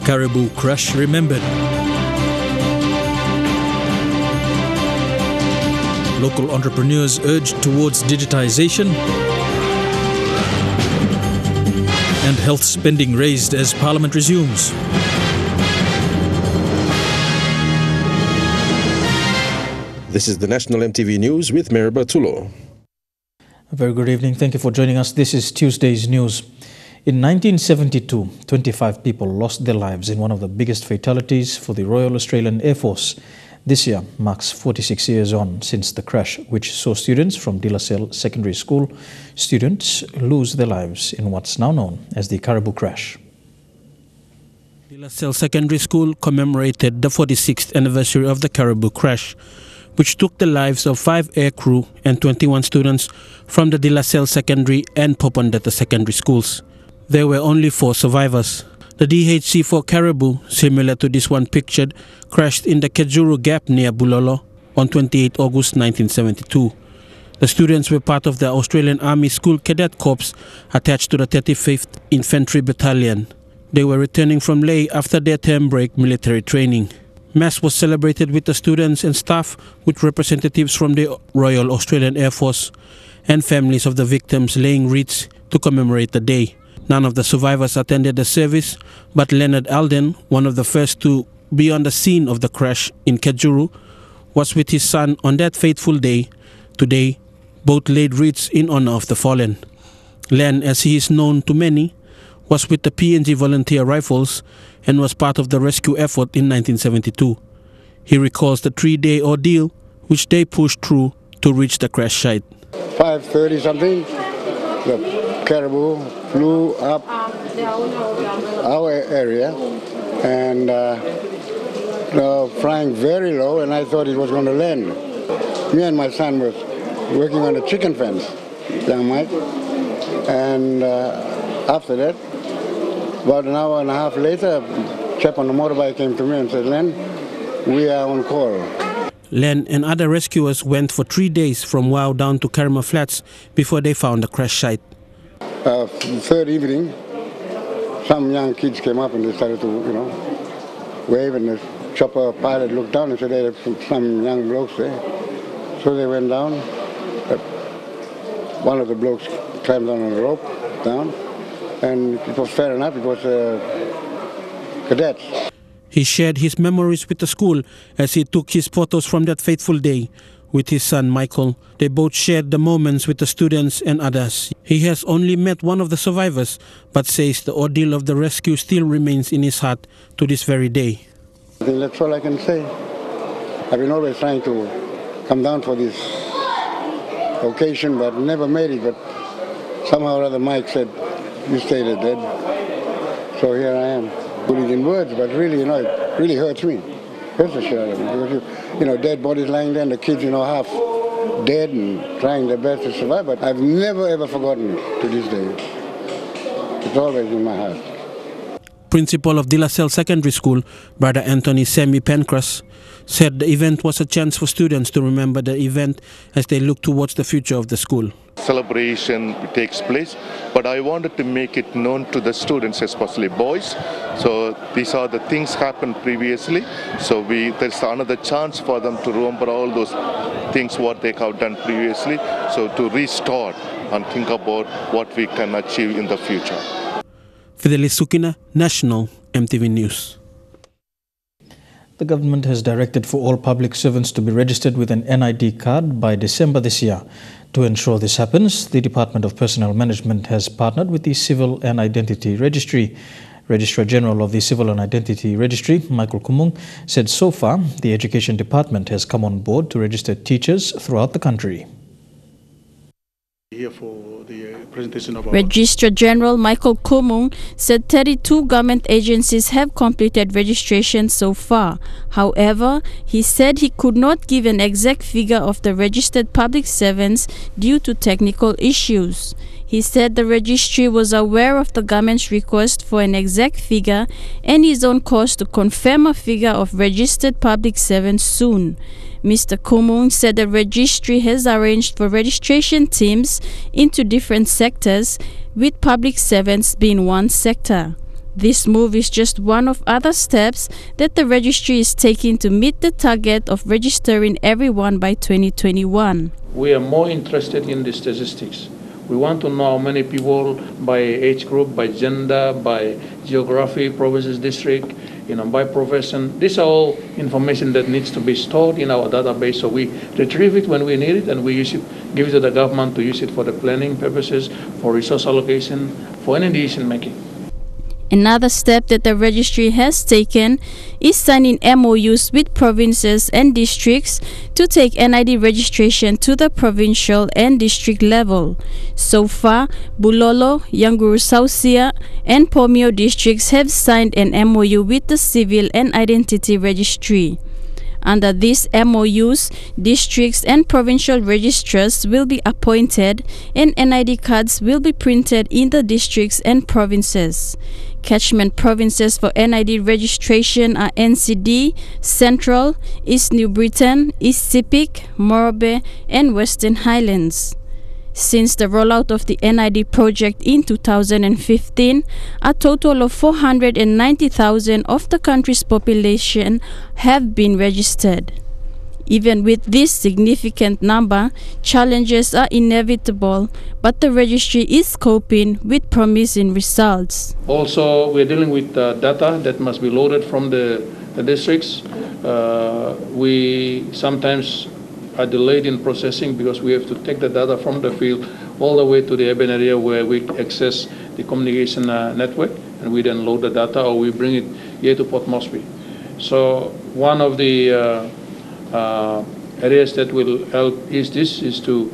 Caribou crash remembered. Local entrepreneurs urged towards digitization. And health spending raised as Parliament resumes. This is the National EMTV News with Meraba Tulo. A very good evening. Thank you for joining us. This is Tuesday's news. In 1972, 25 people lost their lives in one of the biggest fatalities for the Royal Australian Air Force. This year marks 46 years on since the crash, which saw students from De La Salle Secondary School lose their lives in what's now known as the Caribou crash. De La Salle Secondary School commemorated the 46th anniversary of the Caribou crash, which took the lives of 5 aircrew and 21 students from the De La Salle Secondary and Popondetta Secondary Schools. There were only 4 survivors. The DHC-4 Caribou, similar to this one pictured, crashed in the Kejuru Gap near Bulolo on 28 August 1972. The students were part of the Australian Army School Cadet Corps attached to the 35th Infantry Battalion. They were returning from Lae after their term break military training. Mass was celebrated with the students and staff, with representatives from the Royal Australian Air Force and families of the victims laying wreaths to commemorate the day. None of the survivors attended the service, but Leonard Alden, one of the first to be on the scene of the crash in Kejuru, was with his son on that fateful day. Today, both laid wreaths in honor of the fallen. Len, as he is known to many, was with the PNG Volunteer Rifles and was part of the rescue effort in 1972. He recalls the 3-day ordeal which they pushed through to reach the crash site. 5:30 something, the Caribou flew up our area and flying very low, and I thought it was going to land. Me and my son was working on a chicken fence, young Mike, and after that, about an hour and a half later, a chap on the motorbike came to me and said, "Len, we are on call." Len and other rescuers went for 3 days from Wow down to Karma Flats before they found the crash site. The third evening, some young kids came up and they started to, wave, and the chopper pilot looked down and said, "Hey, there's some young blokes there." So they went down. One of the blokes climbed down on a rope, down, and it was fair enough, it was cadets. He shared his memories with the school as he took his photos from that fateful day with his son Michael. They both shared the moments with the students and others. He has only met one of the survivors, but says the ordeal of the rescue still remains in his heart to this very day. I think that's all I can say. I've been always trying to come down for this occasion, but never made it. But somehow or other Mike said, "You stay dead." So here I am. Put it in words, but really, it really hurts me. Hurts the shit out of me. Because, dead bodies lying there and the kids, half dead and trying their best to survive. But I've never, ever forgotten it to this day. It's always in my heart. Principal of De La Salle Secondary School, Brother Anthony Semi Pencras, said the event was a chance for students to remember the event as they look towards the future of the school. Celebration takes place, but I wanted to make it known to the students, especially boys. So these are the things happened previously. So there's another chance for them to remember all those things what they have done previously. So to restart and think about what we can achieve in the future. Fidelis Sukina, National EMTV News. The government has directed for all public servants to be registered with an NID card by December this year. To ensure this happens, the Department of Personnel Management has partnered with the Civil and Identity Registry. Registrar General of the Civil and Identity Registry, Michael Kumung, said so far the Education Department has come on board to register teachers throughout the country. Here for the presentation of Registrar General Michael Kumung said 32 government agencies have completed registration so far. However, he said he could not give an exact figure of the registered public servants due to technical issues. He said the registry was aware of the government's request for an exact figure and is on course to confirm a figure of registered public servants soon. Mr. Kumung said the registry has arranged for registration teams into different sectors, with public servants being one sector. This move is just one of other steps that the registry is taking to meet the target of registering everyone by 2021. We are more interested in the statistics. We want to know how many people by age group, by gender, by geography, provinces, district, by profession. These are all information that needs to be stored in our database, so we retrieve it when we need it and we use it, give it to the government to use it for the planning purposes, for resource allocation, for any decision making. Another step that the registry has taken is signing MOUs with provinces and districts to take NID registration to the provincial and district level. So far, Bulolo, Yanguru Sausia, and Pomio districts have signed an MOU with the Civil and Identity Registry. Under these MOUs, districts and provincial registrars will be appointed and NID cards will be printed in the districts and provinces. Catchment provinces for NID registration are NCD, Central, East New Britain, East Sepik, Morobe, and Western Highlands. Since the rollout of the NID project in 2015, a total of 490,000 of the country's population have been registered. Even with this significant number, challenges are inevitable, but the registry is coping with promising results. Also, we're dealing with data that must be loaded from the districts. We sometimes are delayed in processing because we have to take the data from the field all the way to the urban area where we access the communication network, and we then load the data or we bring it here to Port Moresby. So one of the areas that will help is to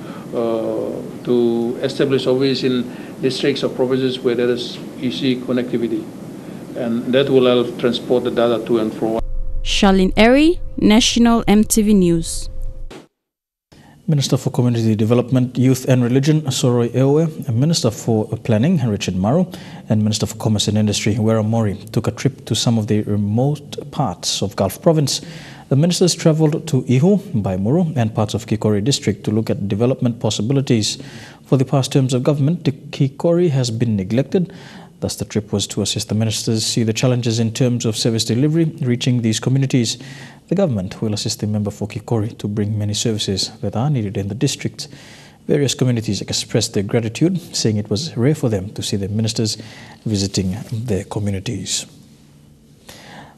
establish offices in districts or provinces where there is easy connectivity, and that will help transport the data to and fro. Charlene Eri, National EMTV News. Minister for Community Development, Youth and Religion, Soroi Eoe, Minister for Planning, Richard Maru, and Minister for Commerce and Industry, Wera Mori, took a trip to some of the remote parts of Gulf Province. The ministers travelled to Ihu, Baimuru, and parts of Kikori district to look at development possibilities. For the past terms of government, Kikori has been neglected. Thus, the trip was to assist the ministers see the challenges in terms of service delivery reaching these communities. The government will assist the member for Kikori to bring many services that are needed in the district. Various communities expressed their gratitude, saying it was rare for them to see the ministers visiting their communities.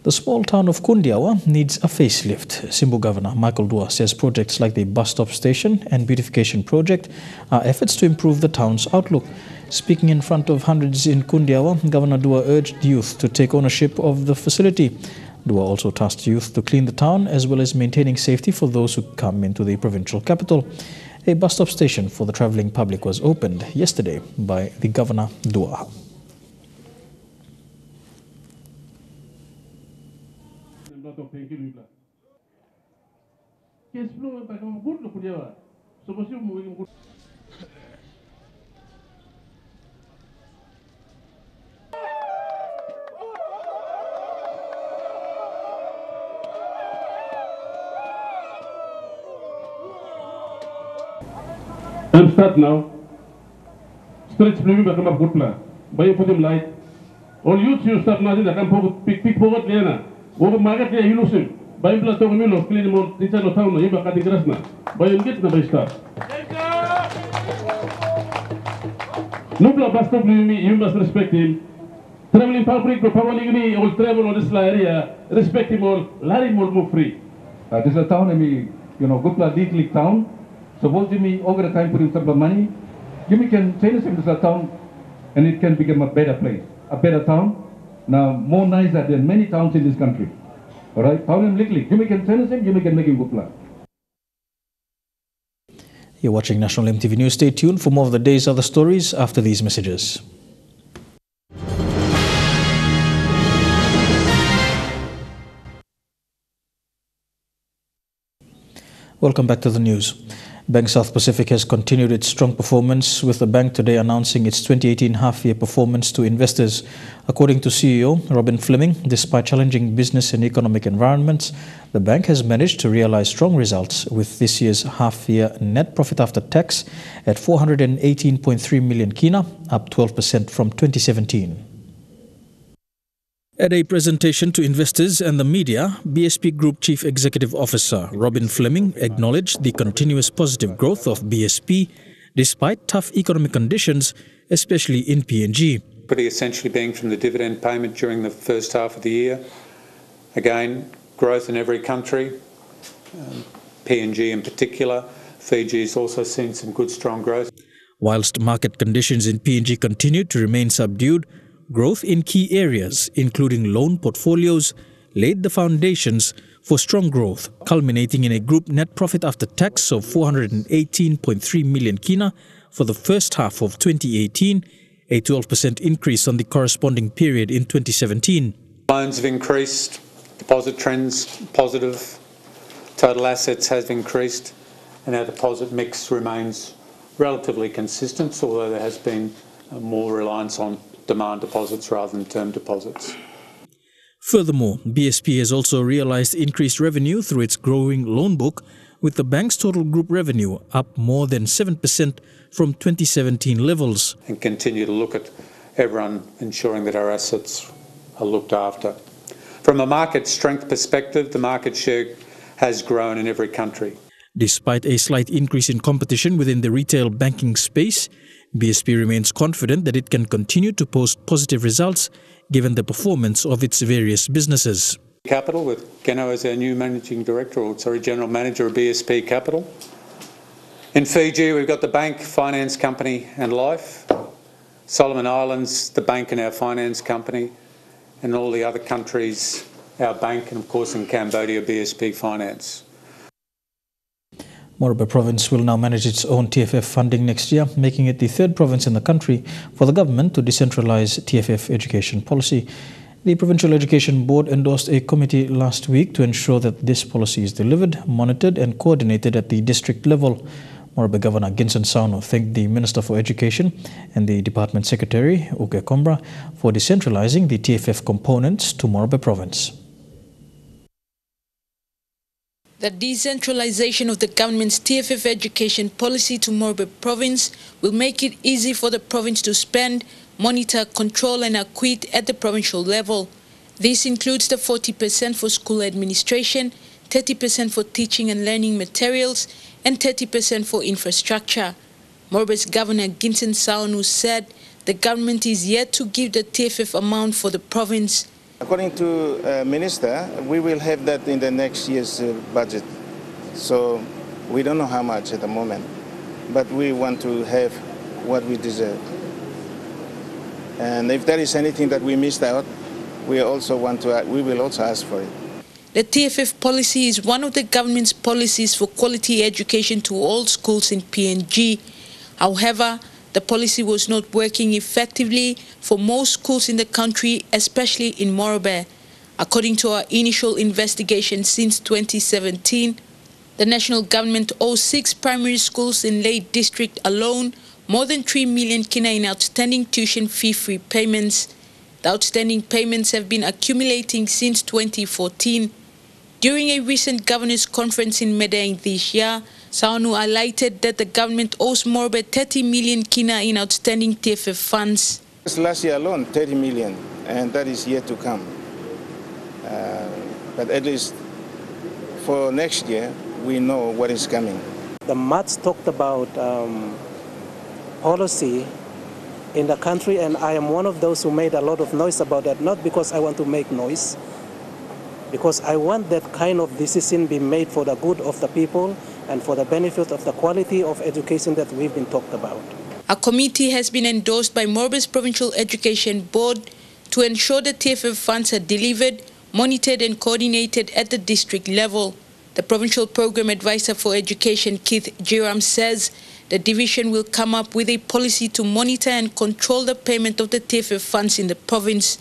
The small town of Kundiawa needs a facelift. Simbu Governor Michael Dua says projects like the bus stop station and beautification project are efforts to improve the town's outlook. Speaking in front of hundreds in Kundiawa, Governor Dua urged youth to take ownership of the facility. Dua also tasked youth to clean the town as well as maintaining safety for those who come into the provincial capital. A bus stop station for the travelling public was opened yesterday by the Governor Dua. And start now. Stretch blooming back up good plan. By put him light. All you start now that can pick forward Lena. Over market here, you lose him. By blood of Milo, clean more teacher of town, you back at the Grasna. By you get the best start. No bus stop you must respect him. Traveling public, probably all travel on this area, respect him all, let him all move free. This is a town, good plan, deep town. Suppose Jimmy over the time put in some money, Jimmy can change him to a town and it can become a better place, a better town. Now more nicer than many towns in this country. Alright, town him likely. Jimmy can change him, Jimmy can make him good plan. You're watching National EMTV News. Stay tuned for more of the day's other stories after these messages. Welcome back to the news. Bank South Pacific has continued its strong performance, with the bank today announcing its 2018 half-year performance to investors. According to CEO Robin Fleming, despite challenging business and economic environments, the bank has managed to realize strong results, with this year's half-year net profit after tax at 418.3 million kina, up 12% from 2017. At a presentation to investors and the media, BSP Group Chief Executive Officer Robin Fleming acknowledged the continuous positive growth of BSP despite tough economic conditions, especially in PNG. Pretty essentially being from the dividend payment during the first half of the year. Again, growth in every country, PNG in particular. Fiji has also seen some good strong growth. Whilst market conditions in PNG continued to remain subdued, growth in key areas, including loan portfolios, laid the foundations for strong growth, culminating in a group net profit after tax of 418.3 million kina for the first half of 2018, a 12% increase on the corresponding period in 2017. Loans have increased, deposit trends positive, total assets have increased, and our deposit mix remains relatively consistent, although there has been more reliance on demand deposits rather than term deposits. Furthermore, BSP has also realized increased revenue through its growing loan book, with the bank's total group revenue up more than 7% from 2017 levels. And continue to look at everyone ensuring that our assets are looked after. From a market strength perspective, the market share has grown in every country. Despite a slight increase in competition within the retail banking space, BSP remains confident that it can continue to post positive results given the performance of its various businesses. Capital, with Geno as our new General Manager of BSP Capital. In Fiji, we've got the bank, finance company and life. Solomon Islands, the bank and our finance company. And all the other countries, our bank, and of course in Cambodia, BSP Finance. Morobe Province will now manage its own TFF funding next year, making it the third province in the country for the government to decentralize TFF education policy. The Provincial Education Board endorsed a committee last week to ensure that this policy is delivered, monitored and coordinated at the district level. Morobe Governor Ginson Sauno thanked the Minister for Education and the Department Secretary, Uke Kombra, for decentralizing the TFF components to Morobe Province. The decentralization of the government's TFF education policy to Morobe Province will make it easy for the province to spend, monitor, control and acquit at the provincial level. This includes the 40% for school administration, 30% for teaching and learning materials and 30% for infrastructure. Morobe's Governor Ginson Sauno said the government is yet to give the TFF amount for the province. According to Minister, we will have that in the next year's budget. So we don't know how much at the moment, but we want to have what we deserve. And if there is anything that we missed out, we will also ask for it. The TFF policy is one of the government's policies for quality education to all schools in PNG. However, the policy was not working effectively for most schools in the country, especially in Morobe. According to our initial investigation since 2017, the national government owes 6 primary schools in Leyte district alone more than 3 million kina in outstanding tuition fee-free payments. The outstanding payments have been accumulating since 2014. During a recent governors' conference in Medellin this year, Sauno highlighted that the government owes Morobe 30 million kina in outstanding TFF funds. Last year alone, 30 million, and that is yet to come. But at least for next year, we know what is coming. The MATS talked about policy in the country, and I am one of those who made a lot of noise about that, not because I want to make noise, because I want that kind of decision be made for the good of the people and for the benefit of the quality of education that we've been talked about. A committee has been endorsed by Morobe's Provincial Education Board to ensure the TFF funds are delivered, monitored and coordinated at the district level. The Provincial Program Advisor for Education, Keith Jiram, says the division will come up with a policy to monitor and control the payment of the TFF funds in the province.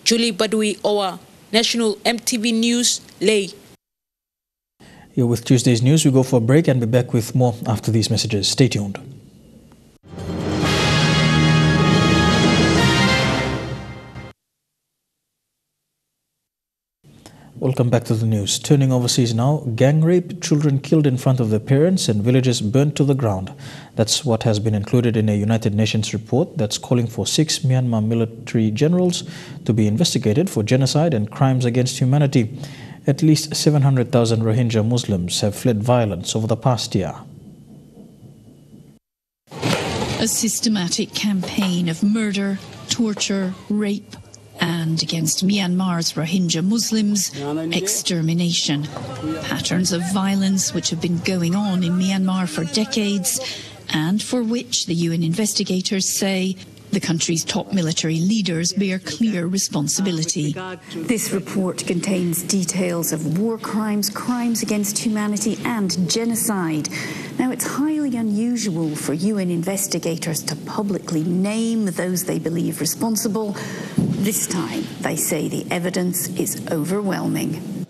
Julie Badui Owa, National EMTV News, Ley. You're with Tuesday's News. We go for a break and be back with more after these messages. Stay tuned. Welcome back to the news. Turning overseas now, gang rape, children killed in front of their parents and villages burnt to the ground. That's what has been included in a United Nations report that's calling for 6 Myanmar military generals to be investigated for genocide and crimes against humanity. At least 700,000 Rohingya Muslims have fled violence over the past year. A systematic campaign of murder, torture, rape, and against Myanmar's Rohingya Muslims, extermination. Patterns of violence which have been going on in Myanmar for decades and for which the UN investigators say the country's top military leaders bear clear responsibility. This report contains details of war crimes, crimes against humanity and genocide. Now, it's highly unusual for UN investigators to publicly name those they believe responsible. This time, they say the evidence is overwhelming.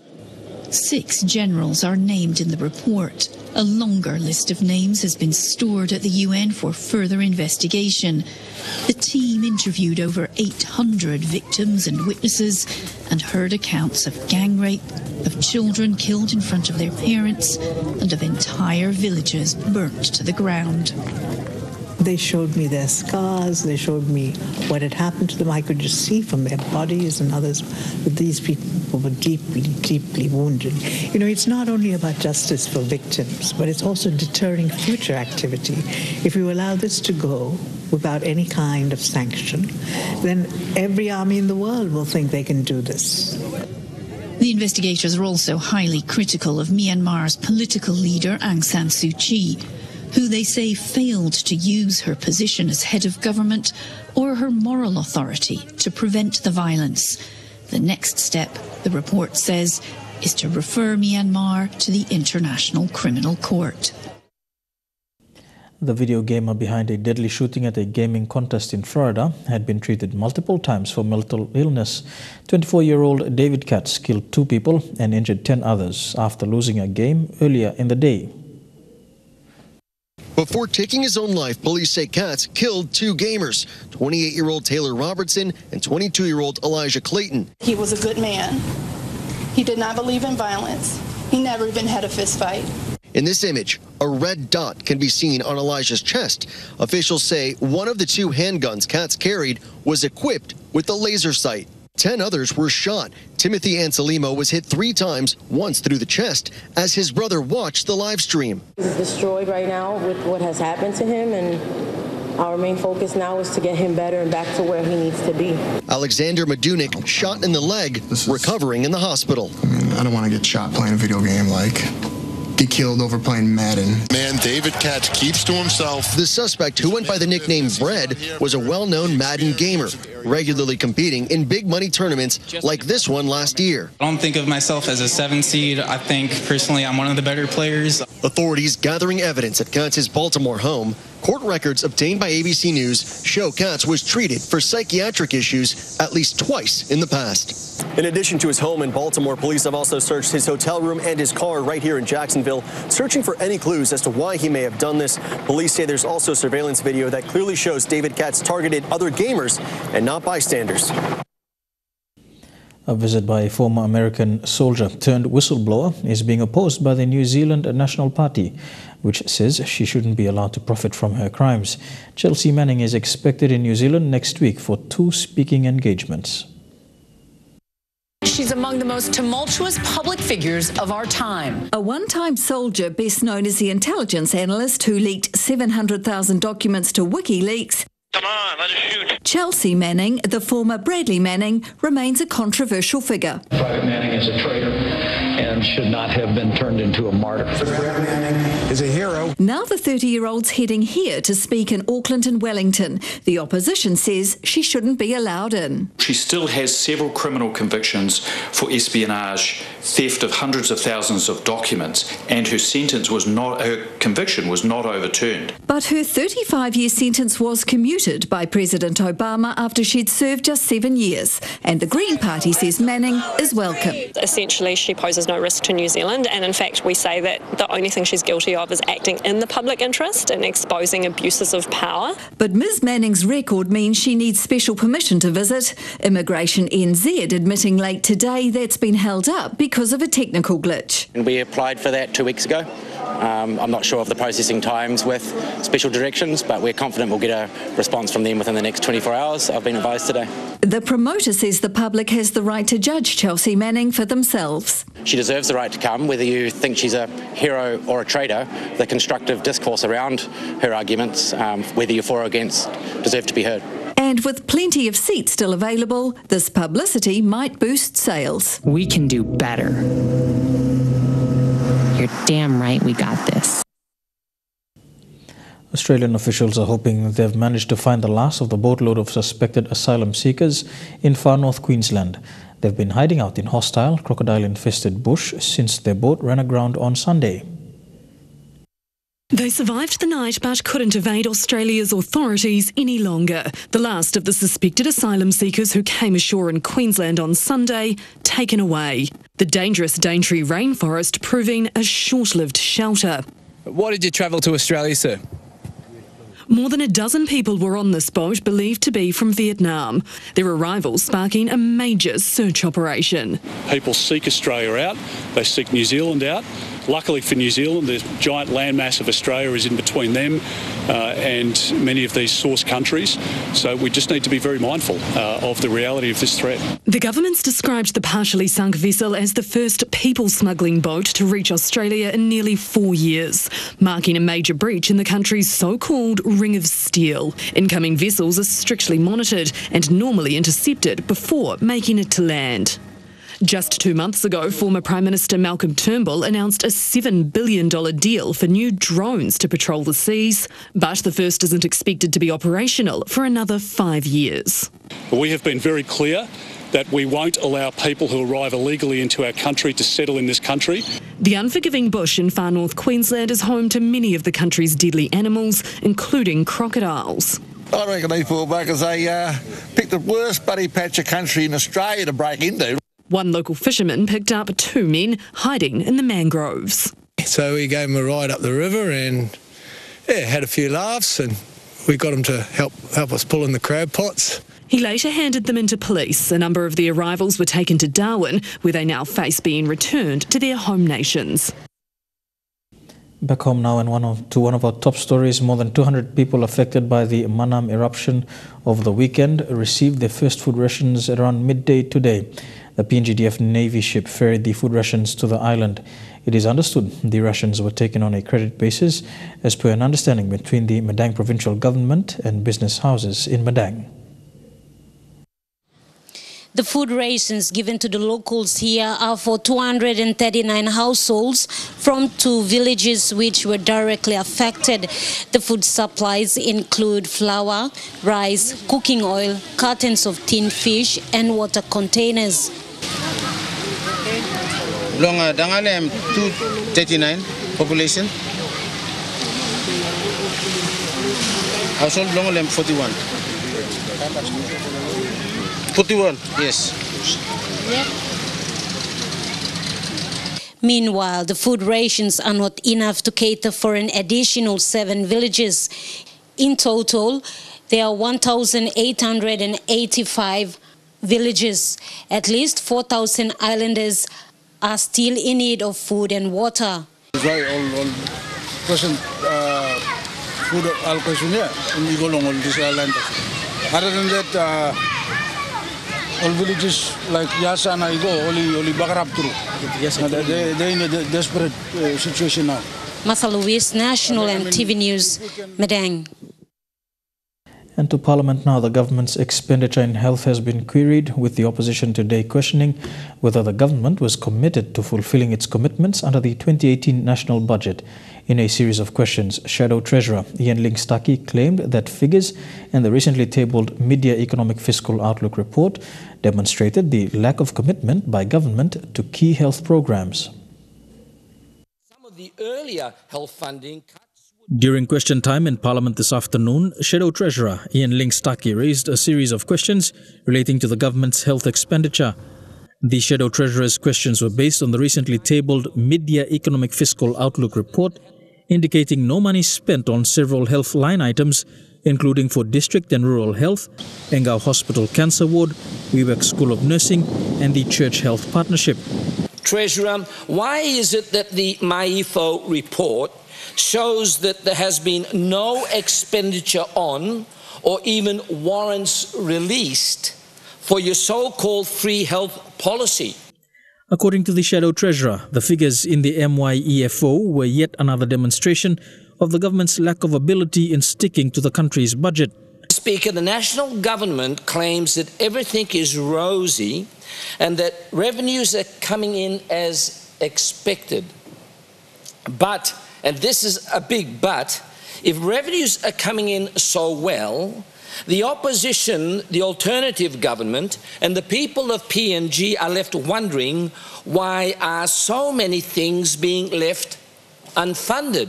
6 generals are named in the report. A longer list of names has been stored at the UN for further investigation. The team interviewed over 800 victims and witnesses and heard accounts of gang rape, of children killed in front of their parents, and of entire villages burnt to the ground. They showed me their scars, they showed me what had happened to them. I could just see from their bodies and others that these people were deeply, deeply wounded. You know, it's not only about justice for victims, but it's also deterring future activity. If you allow this to go without any kind of sanction, then every army in the world will think they can do this. The investigators are also highly critical of Myanmar's political leader Aung San Suu Kyi, who they say failed to use her position as head of government or her moral authority to prevent the violence. The next step, the report says, is to refer Myanmar to the International Criminal Court. The video gamer behind a deadly shooting at a gaming contest in Florida had been treated multiple times for mental illness. 24-year-old David Katz killed 2 people and injured 10 others after losing a game earlier in the day. Before taking his own life, police say Katz killed 2 gamers, 28-year-old Taylor Robertson and 22-year-old Elijah Clayton. He was a good man. He did not believe in violence. He never even had a fist fight. In this image, a red dot can be seen on Elijah's chest. Officials say one of the 2 handguns Katz carried was equipped with a laser sight. 10 others were shot. Timothy Anselimo was hit 3 times, once through the chest, as his brother watched the live stream. He's destroyed right now with what has happened to him, and our main focus now is to get him better and back to where he needs to be. Alexander Madunik shot in the leg, recovering in the hospital. I don't want to get shot playing a video game get killed over playing Madden. Man, David Katz keeps to himself. The suspect, who went by the nickname Bread, was a well-known Madden gamer, regularly competing in big money tournaments like this one last year. I don't think of myself as a 7 seed. I think personally I'm one of the better players. Authorities gathering evidence at Katz's Baltimore home. Court records obtained by ABC News show Katz was treated for psychiatric issues at least twice in the past. In addition to his home in Baltimore, police have also searched his hotel room and his car right here in Jacksonville, searching for any clues as to why he may have done this. Police say there's also surveillance video that clearly shows David Katz targeted other gamers and not bystanders. A visit by a former American soldier turned whistleblower is being opposed by the New Zealand National Party, which says she shouldn't be allowed to profit from her crimes. Chelsea Manning is expected in New Zealand next week for 2 speaking engagements. She's among the most tumultuous public figures of our time. A one-time soldier, best known as the intelligence analyst who leaked 700,000 documents to WikiLeaks. Come on, let us shoot. Chelsea Manning, the former Bradley Manning, remains a controversial figure. Private Manning is a traitor and should not have been turned into a martyr. Brad Manning is a hero. Now the 30-year-old's heading here to speak in Auckland and Wellington. The opposition says she shouldn't be allowed in. She still has several criminal convictions for espionage, theft of hundreds of thousands of documents, and her conviction was not overturned. But her 35-year sentence was commuted by President Obama after she'd served just 7 years. And the Green Party says Manning is welcome. Essentially, she poses poses no risk to New Zealand, and in fact we say that the only thing she's guilty of is acting in the public interest and exposing abuses of power. But Ms Manning's record means she needs special permission to visit. Immigration NZ admitting late today that's been held up because of a technical glitch. And we applied for that 2 weeks ago. I'm not sure of the processing times with special directions, but we're confident we'll get a response from them within the next 24 hours, I've been advised today. The promoter says the public has the right to judge Chelsea Manning for themselves. She deserves the right to come, whether you think she's a hero or a traitor. The constructive discourse around her arguments, whether you're for or against, deserve to be heard. And with plenty of seats still available, this publicity might boost sales. We can do better. You're damn right we got this. Australian officials are hoping they've managed to find the last of the boatload of suspected asylum seekers in far north Queensland. They've been hiding out in hostile, crocodile-infested bush since their boat ran aground on Sunday. They survived the night but couldn't evade Australia's authorities any longer. The last of the suspected asylum seekers who came ashore in Queensland on Sunday, taken away. The dangerous Daintree rainforest proving a short-lived shelter. Why did you travel to Australia, sir? More than a dozen people were on this boat believed to be from Vietnam. Their arrival sparking a major search operation. People seek Australia out, they seek New Zealand out. Luckily for New Zealand, the giant landmass of Australia is in between them and many of these source countries. So we just need to be very mindful of the reality of this threat. The government's described the partially sunk vessel as the first people-smuggling boat to reach Australia in nearly 4 years, marking a major breach in the country's so-called Ring of Steel. Incoming vessels are strictly monitored and normally intercepted before making it to land. Just 2 months ago, former Prime Minister Malcolm Turnbull announced a $7 billion deal for new drones to patrol the seas, but the first isn't expected to be operational for another 5 years. We have been very clear that we won't allow people who arrive illegally into our country to settle in this country. The unforgiving bush in far north Queensland is home to many of the country's deadly animals, including crocodiles. I reckon these poor buggers, they picked the worst buddy patch of country in Australia to break into. One local fisherman picked up 2 men hiding in the mangroves. So we gave them a ride up the river and had a few laughs, and we got them to help us pull in the crab pots. He later handed them into police. A number of the arrivals were taken to Darwin, where they now face being returned to their home nations. Back home now, and to one of our top stories, more than 200 people affected by the Manam eruption over the weekend received their first food rations at around midday today. The PNGDF Navy ship ferried the food rations to the island. It is understood the rations were taken on a credit basis as per an understanding between the Madang provincial government and business houses in Madang. The food rations given to the locals here are for 239 households from 2 villages which were directly affected. The food supplies include flour, rice, cooking oil, cartons of tinned fish and water containers. Long Dangalem 239 population. Household Longalem 41. 41, yes. Meanwhile, the food rations are not enough to cater for an additional 7 villages. In total, there are 1,885 villages. At least 4,000 islanders are still in need of food and water. All present food allocation here in Igolong, all this island. Other than that, all villages like Yasa and Igo, only Bakarap through. They're in a desperate situation now. Masa Luis, National EMTV News, Madang. And to Parliament now, the government's expenditure in health has been queried, with the opposition today questioning whether the government was committed to fulfilling its commitments under the 2018 national budget. In a series of questions, Shadow Treasurer Ian Lingstaki claimed that figures in the recently tabled Mid-Year Economic Fiscal Outlook report demonstrated the lack of commitment by government to key health programs. Some of the earlier health funding During question time in Parliament this afternoon, Shadow Treasurer Ian Lingstaki raised a series of questions relating to the government's health expenditure. The Shadow Treasurer's questions were based on the recently tabled Mid-Year Economic Fiscal Outlook report, indicating no money spent on several health line items, including for district and rural health, Engau Hospital Cancer Ward, Wewak School of Nursing, and the Church Health Partnership. Treasurer, why is it that the MyEFO report shows that there has been no expenditure on or even warrants released for your so-called free health policy? According to the Shadow Treasurer, the figures in the MYEFO were yet another demonstration of the government's lack of ability in sticking to the country's budget. Speaker, the national government claims that everything is rosy and that revenues are coming in as expected. But, and this is a big but, if revenues are coming in so well, the opposition, the alternative government, and the people of PNG are left wondering why are so many things being left unfunded.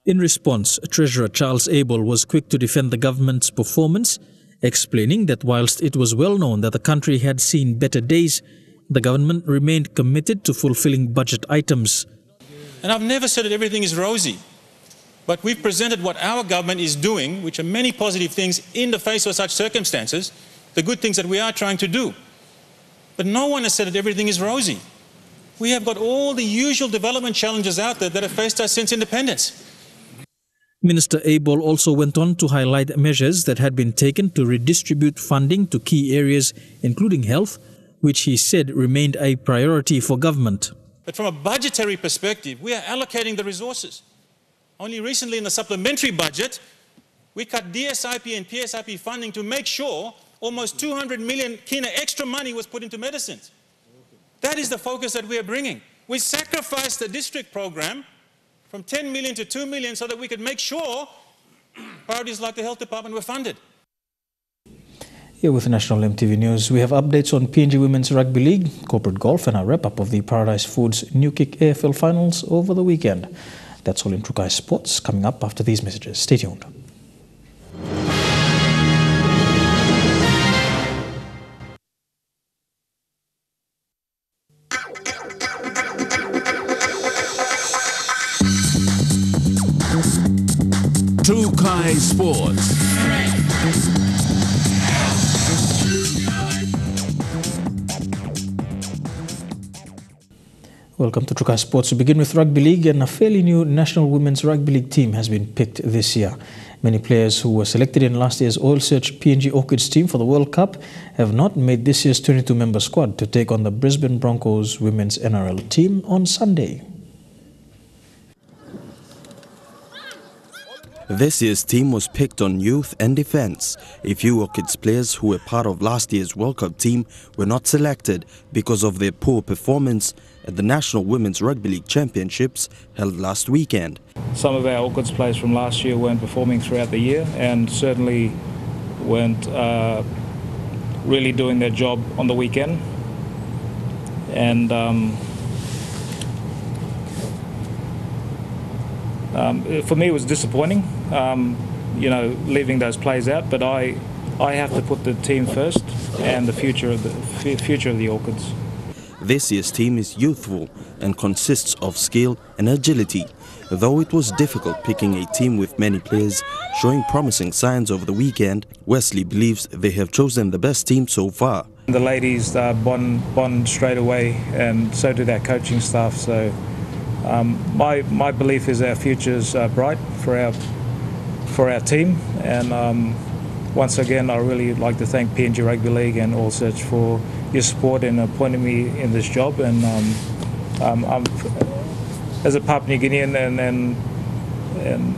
In response, Treasurer Charles Abel was quick to defend the government's performance, explaining that whilst it was well known that the country had seen better days, the government remained committed to fulfilling budget items. And I've never said that everything is rosy, but we've presented what our government is doing, which are many positive things in the face of such circumstances, the good things that we are trying to do. But no one has said that everything is rosy. We have got all the usual development challenges out there that have faced us since independence. Minister Abel also went on to highlight measures that had been taken to redistribute funding to key areas, including health, which he said remained a priority for government. But from a budgetary perspective, we are allocating the resources. Only recently in the supplementary budget, we cut DSIP and PSIP funding to make sure almost 200 million kina extra money was put into medicines. That is the focus that we are bringing. We sacrificed the district program from 10 million to 2 million so that we could make sure priorities like the health department were funded. Here with National EMTV News, we have updates on PNG Women's Rugby League, corporate golf, and a wrap-up of the Paradise Foods New Kick AFL finals over the weekend. That's all in Trukai Sports, coming up after these messages. Stay tuned. Trukai Sports. Welcome to Trukai Sports. We begin with Rugby League, and a fairly new National Women's Rugby League team has been picked this year. Many players who were selected in last year's Oil Search PNG Orchids team for the World Cup have not made this year's 22-member squad to take on the Brisbane Broncos Women's NRL team on Sunday. This year's team was picked on youth and defence. A few Orchids players who were part of last year's World Cup team were not selected because of their poor performance at the National Women's Rugby League Championships held last weekend. Some of our Orchids players from last year weren't performing throughout the year and certainly weren't really doing their job on the weekend. And for me it was disappointing, leaving those players out, but I have to put the team first and the future of the Orchids. This year's team is youthful and consists of skill and agility. Though it was difficult picking a team with many players showing promising signs over the weekend, Wesley believes they have chosen the best team so far. The ladies bond straight away, and so did our coaching staff. So my belief is our future's bright for our team. And once again, I really like to thank PNG Rugby League and Oil Search for your support in appointing me in this job. And I'm, as a Papua New Guinean and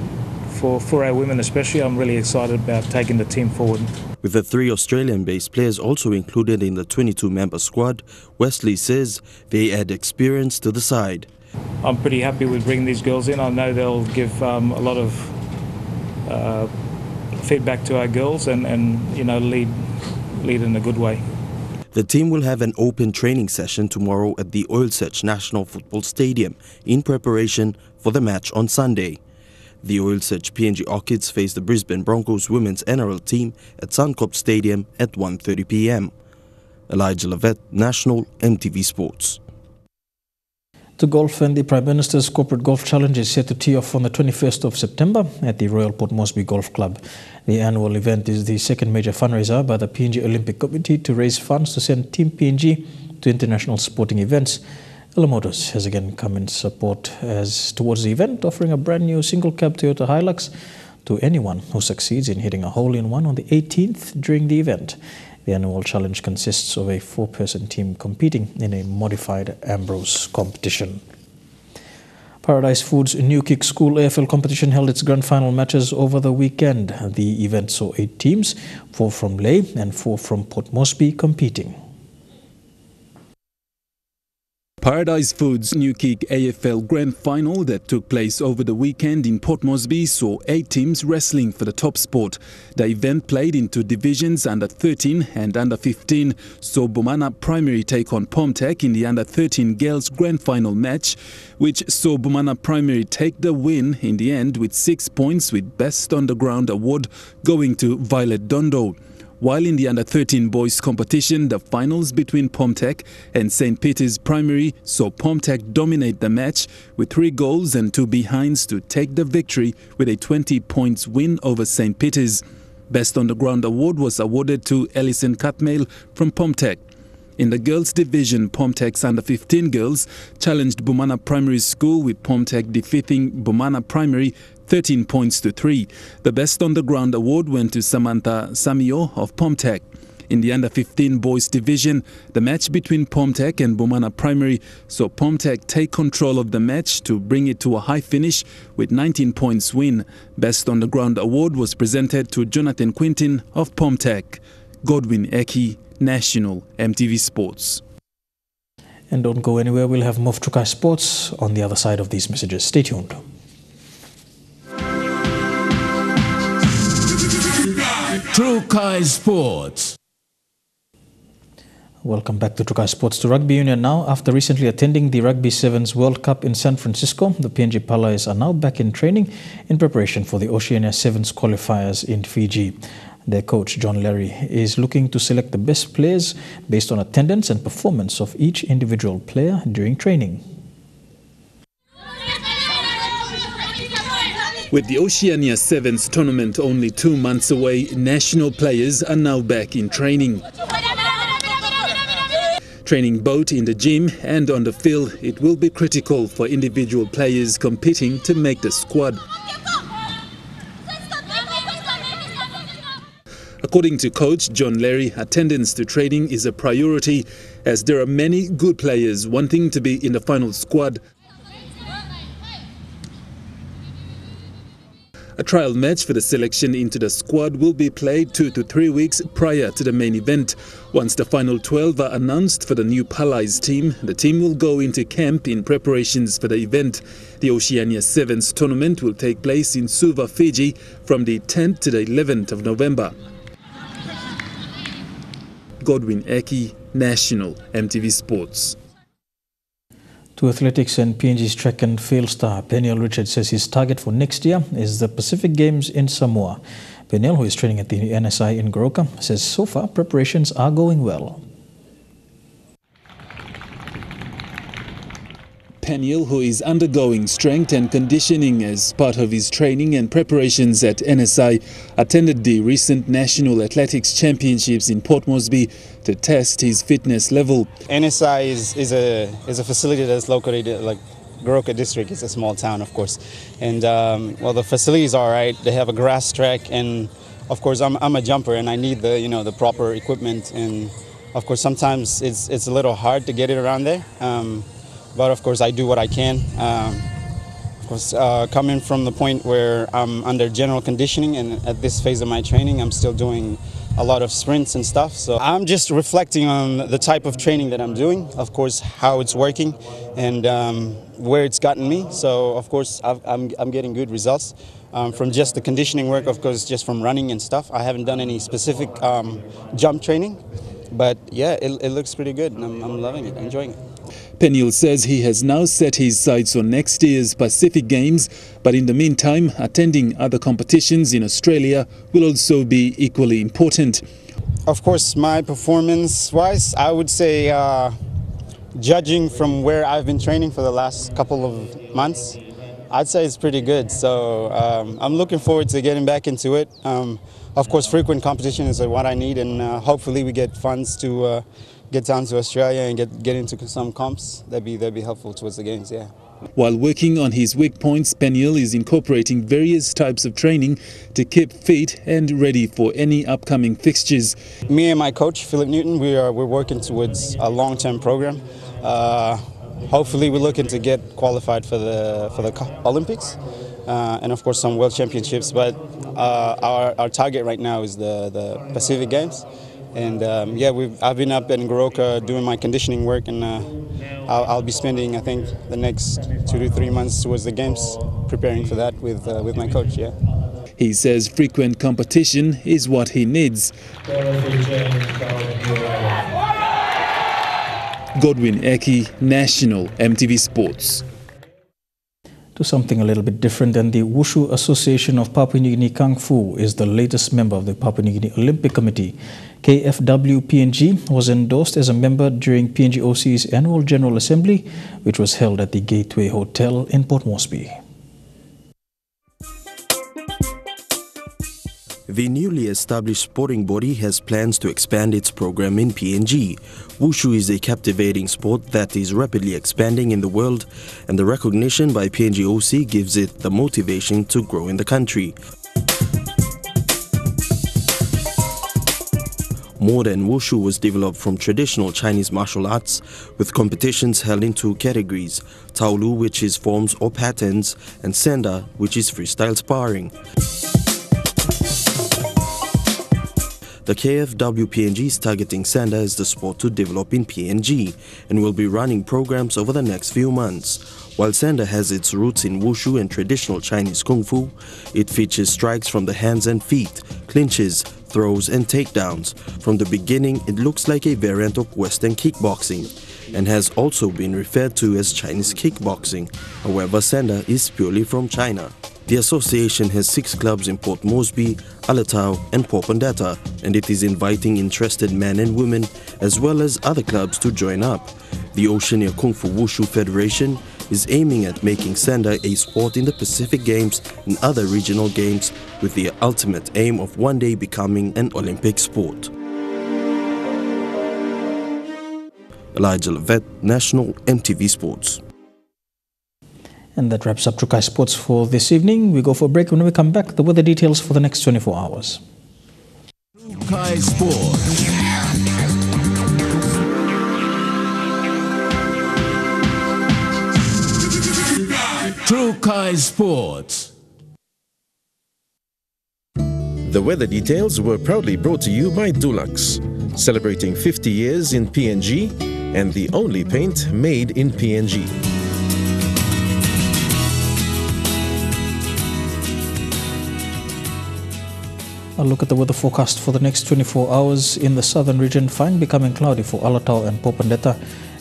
for our women especially, I'm really excited about taking the team forward. With the 3 Australian-based players also included in the 22-member squad, Wesley says they add experience to the side. I'm pretty happy with bringing these girls in. I know they'll give a lot of feedback to our girls and lead in a good way. The team will have an open training session tomorrow at the Oil Search National Football Stadium in preparation for the match on Sunday. The Oil Search PNG Orchids face the Brisbane Broncos Women's NRL team at Suncorp Stadium at 1:30 p.m. Elijah Levet, National MTV Sports. To golf, and the Prime Minister's Corporate Golf Challenge is set to tee off on the 21st of September at the Royal Port Moresby Golf Club. The annual event is the second major fundraiser by the PNG Olympic Committee to raise funds to send Team PNG to international sporting events. Ella Motors has again come in support towards the event, offering a brand new single cab Toyota Hilux to anyone who succeeds in hitting a hole-in-one on the 18th during the event. The annual challenge consists of a 4-person team competing in a modified Ambrose competition. Paradise Foods' New Kick School AFL competition held its grand final matches over the weekend. The event saw 8 teams, 4 from Lae and 4 from Port Moresby competing. Paradise Foods' New Kick AFL Grand Final that took place over the weekend in Port Moresby saw 8 teams wrestling for the top spot. The event played in 2 divisions, under 13 and under 15, saw Bumana Primary take on Pomtech in the under 13 girls Grand Final match, which saw Bumana Primary take the win in the end with 6 points, with Best on the Ground award going to Violet Dondo. While in the under-13 boys competition, the finals between Pomtech and St. Peter's Primary saw Pomtech dominate the match with 3 goals and 2 behinds to take the victory with a 20-points win over St. Peter's. Best on the Ground award was awarded to Ellison Katmail from Pomtech. In the girls division, Pomtech's under-15 girls challenged Bumana Primary School, with Pomtech defeating Bumana Primary 13 points to 3. The Best on the Ground award went to Samantha Samio of Pomtech. In the under-15 boys division, the match between Pomtech and Bumana Primary saw Pomtech take control of the match to bring it to a high finish with 19 points win. Best on the Ground award was presented to Jonathan Quintin of Pomtech. Godwin Eki, National MTV Sports. And don't go anywhere, we'll have more Trukai Sports on the other side of these messages. Stay tuned. Trukai Sports. Welcome back to Trukai Sports. To Rugby Union now. After recently attending the Rugby Sevens World Cup in San Francisco, the PNG Palais are now back in training in preparation for the Oceania Sevens qualifiers in Fiji. Their coach, John Larry, is looking to select the best players based on attendance and performance of each individual player during training. With the Oceania Sevens tournament only 2 months away, national players are now back in training. Training both in the gym and on the field, it will be critical for individual players competing to make the squad. According to coach John Larry, attendance to training is a priority, as there are many good players wanting to be in the final squad. A trial match for the selection into the squad will be played 2 to 3 weeks prior to the main event. Once the final 12 are announced for the new Palais team, the team will go into camp in preparations for the event. The Oceania Sevens tournament will take place in Suva, Fiji from the 10th to the 11th of November. Godwin Eki, National MTV Sports. To athletics, and PNG's track and field star Peniel Richards says his target for next year is the Pacific Games in Samoa. Peniel, who is training at the NSI in Goroka, says so far preparations are going well. Peniel, who is undergoing strength and conditioning as part of his training and preparations at NSI, attended the recent National Athletics Championships in Port Moresby to test his fitness level. NSI is a facility that's located like Goroka district. It's a small town, of course, and well, the facilities are all right. They have a grass track, and of course I'm a jumper and I need the proper equipment, and of course sometimes it's a little hard to get it around there. But of course I do what I can. Of course, coming from the point where I'm under general conditioning, and at this phase of my training I'm still doing a lot of sprints and stuff. So I'm just reflecting on the type of training that I'm doing, of course how it's working and where it's gotten me. So of course I'm getting good results from just the conditioning work, of course just from running and stuff. I haven't done any specific jump training, but yeah, it looks pretty good and I'm loving it, enjoying it. Peniel says he has now set his sights on next year's Pacific Games, but in the meantime, attending other competitions in Australia will also be equally important. Of course, my performance-wise, I would say, judging from where I've been training for the last couple of months, I'd say it's pretty good. So I'm looking forward to getting back into it. Of course, frequent competition is what I need, and hopefully we get funds to get down to Australia and get into some comps. That'd be helpful towards the games, yeah. While working on his weak points, Peniel is incorporating various types of training to keep fit and ready for any upcoming fixtures. Me and my coach, Philip Newton, we're working towards a long-term program. Hopefully we're looking to get qualified for the Olympics and of course some World Championships, but our target right now is the Pacific Games. And yeah, I've been up in Goroka doing my conditioning work, and I'll be spending, I think, the next 2 to 3 months towards the games preparing for that with my coach. Yeah. He says frequent competition is what he needs. Godwin Eki, National EMTV Sports. To something a little bit different, and the Wushu Association of Papua New Guinea Kung Fu is the latest member of the Papua New Guinea Olympic Committee. KFW PNG was endorsed as a member during PNG OC's annual General Assembly, which was held at the Gateway Hotel in Port Moresby. The newly established sporting body has plans to expand its program in PNG. Wushu is a captivating sport that is rapidly expanding in the world, and the recognition by PNG OC gives it the motivation to grow in the country. Modern Wushu was developed from traditional Chinese martial arts, with competitions held in 2 categories: Taolu, which is forms or patterns, and Senda, which is freestyle sparring. The KFW PNG is targeting Sanda as the sport to develop in PNG and will be running programs over the next few months. While Sanda has its roots in Wushu and traditional Chinese Kung Fu, it features strikes from the hands and feet, clinches, throws and takedowns. From the beginning, it looks like a variant of Western kickboxing and has also been referred to as Chinese kickboxing. However, Sanda is purely from China. The association has 6 clubs in Port Moresby, Alatau and Popondetta, and it is inviting interested men and women as well as other clubs to join up. The Oceania Kung Fu Wushu Federation is aiming at making Sanda a sport in the Pacific Games and other regional games, with the ultimate aim of one day becoming an Olympic sport. Elijah Levet, National EMTV Sports. And that wraps up Trukai Sports for this evening. We go for a break. When we come back, the weather details for the next 24 hours. Trukai Sports. Trukai Sports. The weather details were proudly brought to you by Dulux, celebrating 50 years in PNG and the only paint made in PNG. A look at the weather forecast for the next 24 hours in the southern region. Fine becoming cloudy for Alatau and Popondetta.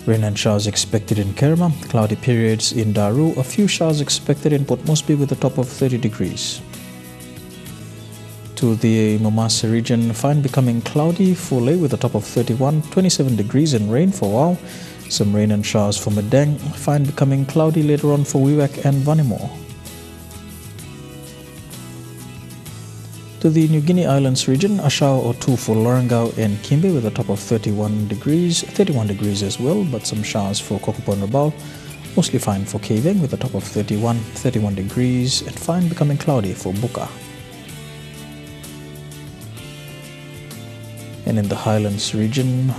Rain and showers expected in Kerma. Cloudy periods in Daru. A few showers expected in Port Moresby with a top of 30 degrees. To the Momasa region, fine becoming cloudy for Leh with a top of 31, 27 degrees and rain for Wau. Some rain and showers for Madang. Fine becoming cloudy later on for Wewak and Vanimore. To the New Guinea Islands region, a shower or 2 for Lorengau and Kimbe with a top of 31 degrees as well, but some showers for Kokopo and Rabaul. Mostly fine for Keveng with a top of 31 degrees, and fine becoming cloudy for Buka. And in the Highlands region,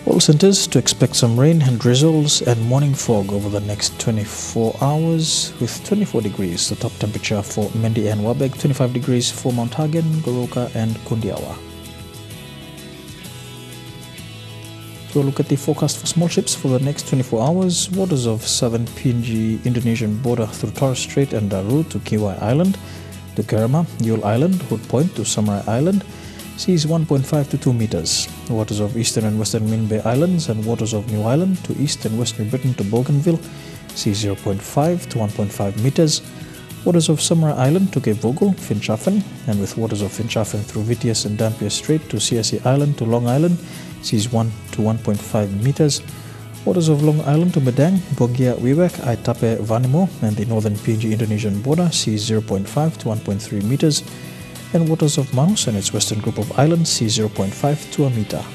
all centers to expect some rain and drizzles and morning fog over the next 24 hours with 24 degrees the top temperature for Mendi and Wabeg, 25 degrees for Mount Hagen, Goroka and Kundiawa. To look at the forecast for small ships for the next 24 hours, waters of southern PNG Indonesian border through Torres Strait and Daru to Kiwai Island, to Kerma, Yule Island, Hood Point to Samurai Island, seas 1.5 to 2 meters. Waters of eastern and western Min Bay Islands and waters of New Island to east and west New Britain to Bougainville, seas 0.5 to 1.5 meters. Waters of Samara Island to Cape Vogel, Finchafen, and with waters of Finchafen through Vitias and Dampier Strait to CSE Island to Long Island, seas 1 to 1.5 meters. Waters of Long Island to Medang, Bogia, Wewak, Aitape, Vanimo, and the northern PNG Indonesian border, seas 0.5 to 1.3 meters. And waters of Manus and its western group of islands, seas 0.5 to a meter.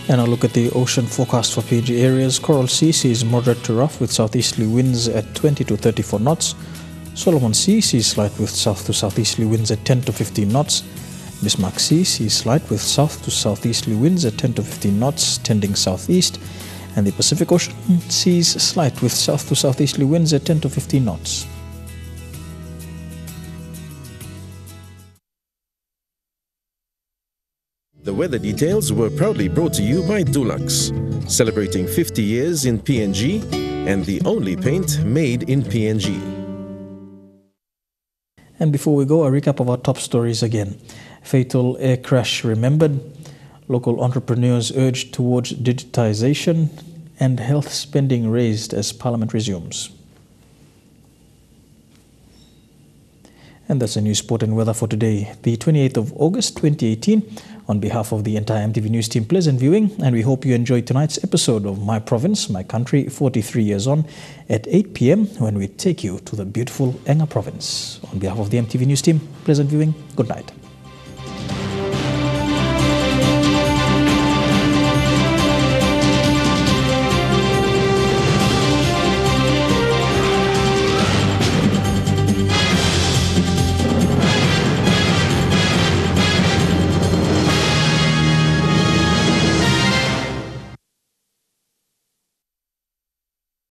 And a look at the ocean forecast for PNG areas. Coral Sea sees moderate to rough with southeasterly winds at 20 to 34 knots. Solomon Sea sees slight with south to southeasterly winds at 10 to 15 knots. Bismarck Sea sees slight with south to southeasterly winds at 10 to 15 knots, tending southeast. And the Pacific Ocean sees slight with south to southeasterly winds at 10 to 15 knots. The weather details were proudly brought to you by Dulux, celebrating 50 years in PNG and the only paint made in PNG. And before we go, a recap of our top stories again. Fatal air crash remembered, local entrepreneurs urged towards digitization, and health spending raised as Parliament resumes. And that's the news, sport and weather for today, the 28th of August 2018. On behalf of the entire EMTV News team, pleasant viewing, and we hope you enjoyed tonight's episode of My Province, My Country, 43 Years On, at 8 p.m. when we take you to the beautiful Enga Province. On behalf of the EMTV News team, pleasant viewing, good night.